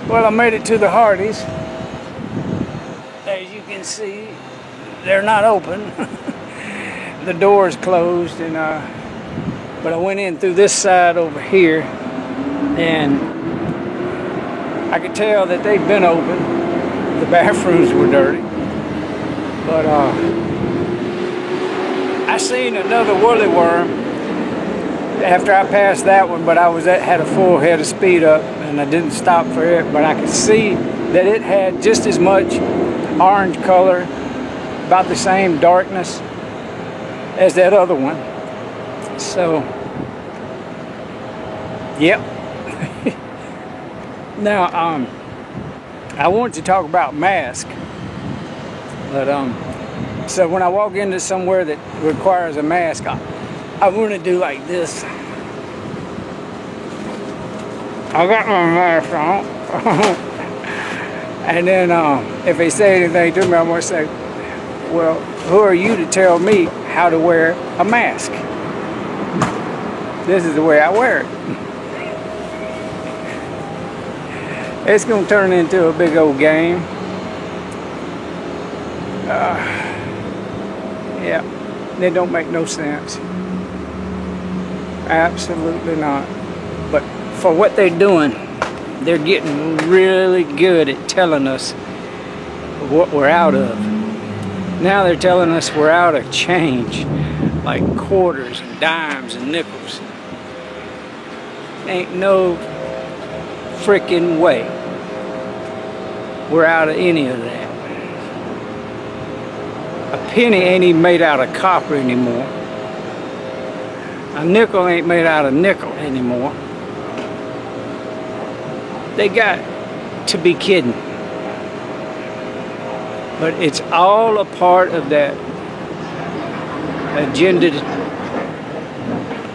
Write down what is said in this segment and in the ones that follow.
Well, I made it to the Hardee's. As you can see, they're not open. The door is closed, and but I went in through this side over here, and I could tell that they'd been open. The bathrooms were dirty, but I seen another woolly worm after I passed that one, but I had a full head of speed up, and I didn't stop for it. But I could see that it had just as much orange color, about the same darkness as that other one. So, yep. Now, I wanted to talk about masks, but so when I walk into somewhere that requires a mask, I want to do like this. I got my mask on. And then if they say anything to me, I'm going to say, well, who are you to tell me how to wear a mask? This is the way I wear it. It's going to turn into a big old game. Yeah, it don't make no sense. Absolutely not. But for what they're doing, they're getting really good at telling us what we're out of. Now they're telling us we're out of change, like quarters and dimes and nickels. Ain't no freaking way we're out of any of that. A penny ain't even made out of copper anymore. A nickel ain't made out of nickel anymore. They got to be kidding. But it's all a part of that Agenda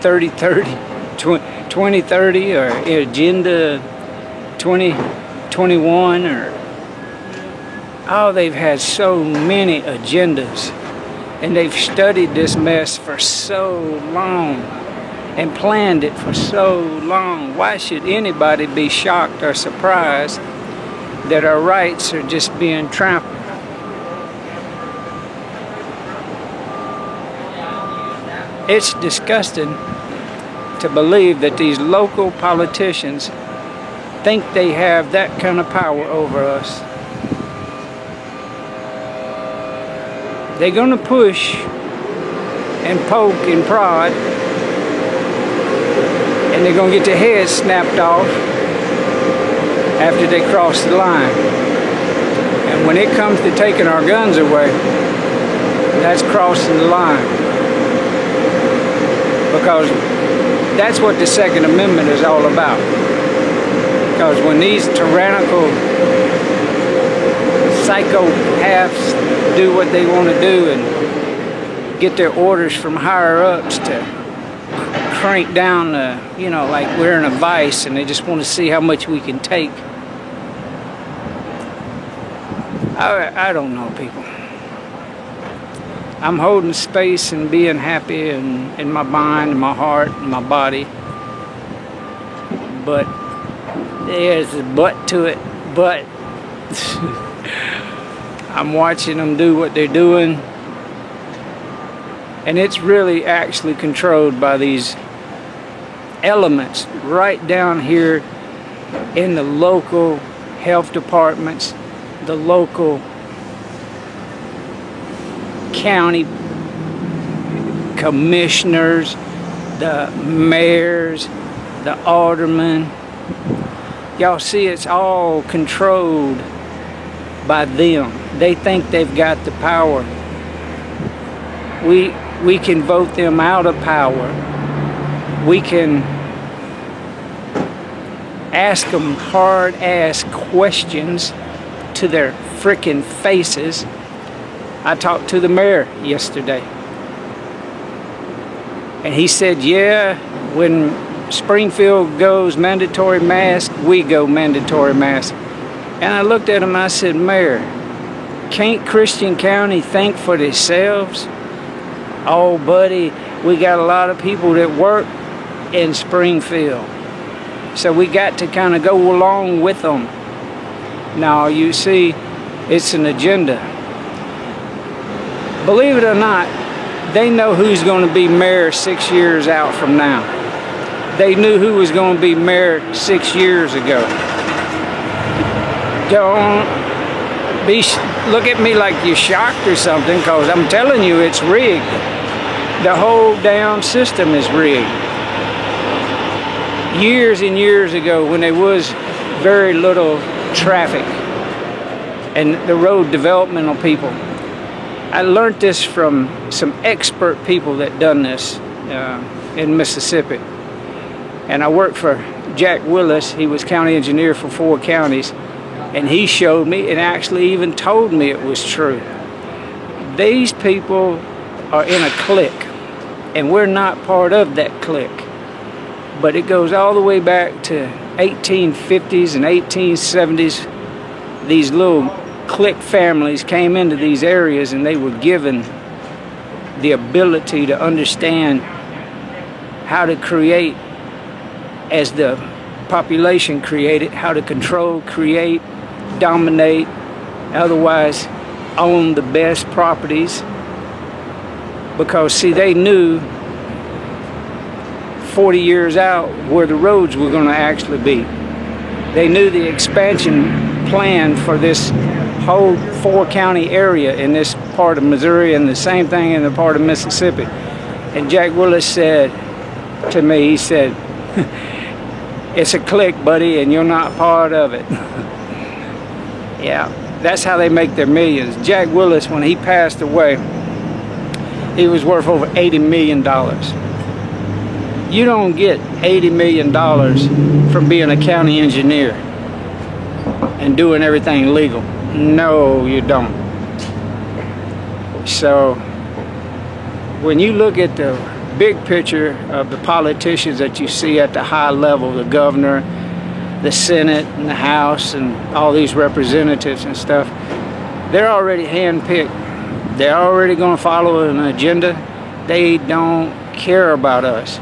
2030 or Agenda 2021 or they've had so many agendas, and they've studied this mess for so long and planned it for so long. Why should anybody be shocked or surprised that our rights are just being trampled? It's disgusting to believe that these local politicians think they have that kind of power over us. They're going to push and poke and prod, and they're going to get their heads snapped off after they cross the line. And when it comes to taking our guns away, that's crossing the line. Because that's what the Second Amendment is all about. Because when these tyrannical psychopaths do what they want to do and get their orders from higher ups to crank down the, like we're in a vice, and they just want to see how much we can take. I don't know, people. I'm holding space and being happy in my mind and my heart and my body. But there's a but to it. But I'm watching them do what they're doing. And it's really actually controlled by these elements right down here in the local health departments, the local county commissioners, the mayors, the aldermen. Y'all see, it's all controlled by them. They think they've got the power. We can vote them out of power. We can ask them hard-ass questions to their frickin' faces. I talked to the mayor yesterday, and he said, yeah, when Springfield goes mandatory mask, we go mandatory mask. And I looked at him and I said, Mayor, can't Christian County think for themselves? Oh, buddy, we got a lot of people that work in Springfield. So we got to kind of go along with them. Now, you see, it's an agenda. Believe it or not, they know who's going to be mayor 6 years out from now. They knew who was going to be mayor 6 years ago. Don't look at me like you're shocked or something, because I'm telling you, it's rigged. The whole damn system is rigged. Years and years ago, when there was very little traffic and the road developmental people, I learned this from some expert people that done this in Mississippi. And I worked for Jack Willis. He was county engineer for 4 counties. And he showed me and actually even told me it was true. These people are in a clique, and we're not part of that clique. But it goes all the way back to 1850s and 1870s. These little clique families came into these areas, and they were given the ability to understand how to create, as the population created, how to control, create, dominate, otherwise own the best properties. Because see, they knew 40 years out where the roads were going to actually be. They knew the expansion plan for this whole 4-county area in this part of Missouri, and the same thing in the part of Mississippi. And Jack Willis said to me, he said, it's a clique, buddy, and you're not part of it. Yeah, that's how they make their millions. Jack Willis, when he passed away, he was worth over $80 million. You don't get $80 million from being a county engineer and doing everything legal. No, you don't. So when you look at the big picture of the politicians that you see at the high level, the governor, the Senate, and the House, and all these representatives and stuff, they're already handpicked. They're already going to follow an agenda. They don't care about us.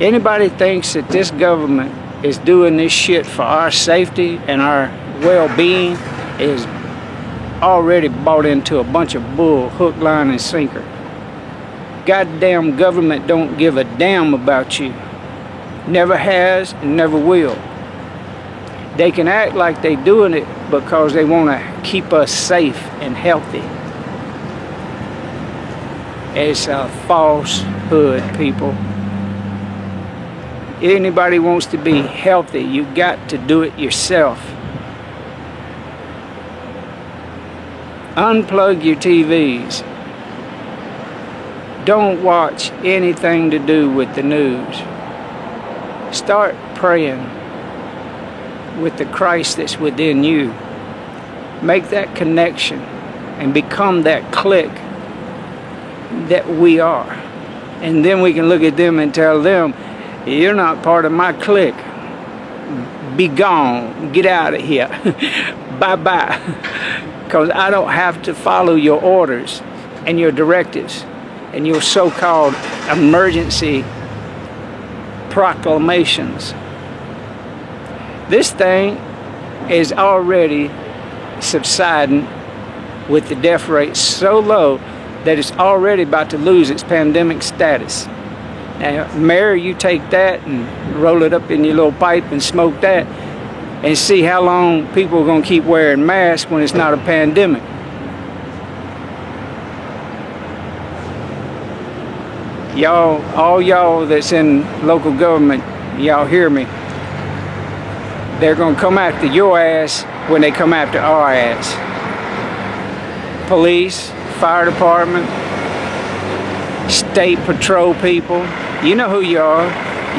Anybody thinks that this government is doing this shit for our safety and our well-being is already bought into a bunch of bull, hook, line, and sinker. Goddamn government don't give a damn about you. Never has and never will. They can act like they doing it because they want to keep us safe and healthy. It's a falsehood, people. Anybody wants to be healthy, you got to do it yourself. Unplug your TVs. Don't watch anything to do with the news. Start praying with the Christ that's within you. Make that connection and become that clique that we are. And then we can look at them and tell them, you're not part of my clique. Be gone. Get out of here. Bye-bye. Because I don't have to follow your orders and your directives and your so-called emergency proclamations. This thing is already subsiding with the death rate so low that it's already about to lose its pandemic status. Now, Mayor, you take that and roll it up in your little pipe and smoke that and see how long people are going to keep wearing masks when it's not a pandemic. Y'all, all y'all that's in local government, y'all hear me. They're going to come after your ass when they come after our ass. Police, fire department, state patrol people. You know who you are.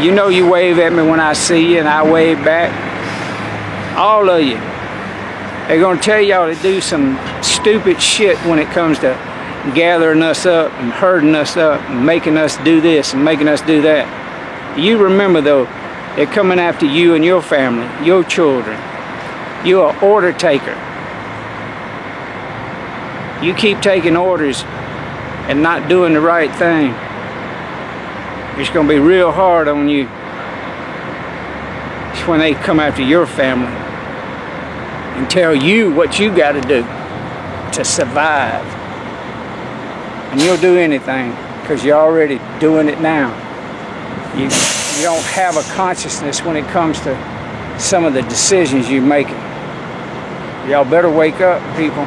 You know you wave at me when I see you and I wave back. All of you. They're going to tell y'all to do some stupid shit when it comes to gathering us up and herding us up and making us do this and making us do that. You remember though, they're coming after you and your family, your children. You're an order taker. You keep taking orders and not doing the right thing, it's going to be real hard on you. watch when they come after your family and tell you what you got to do to survive. And you'll do anything because you're already doing it now. You don't have a consciousness when it comes to some of the decisions you're making. Y'all better wake up, people.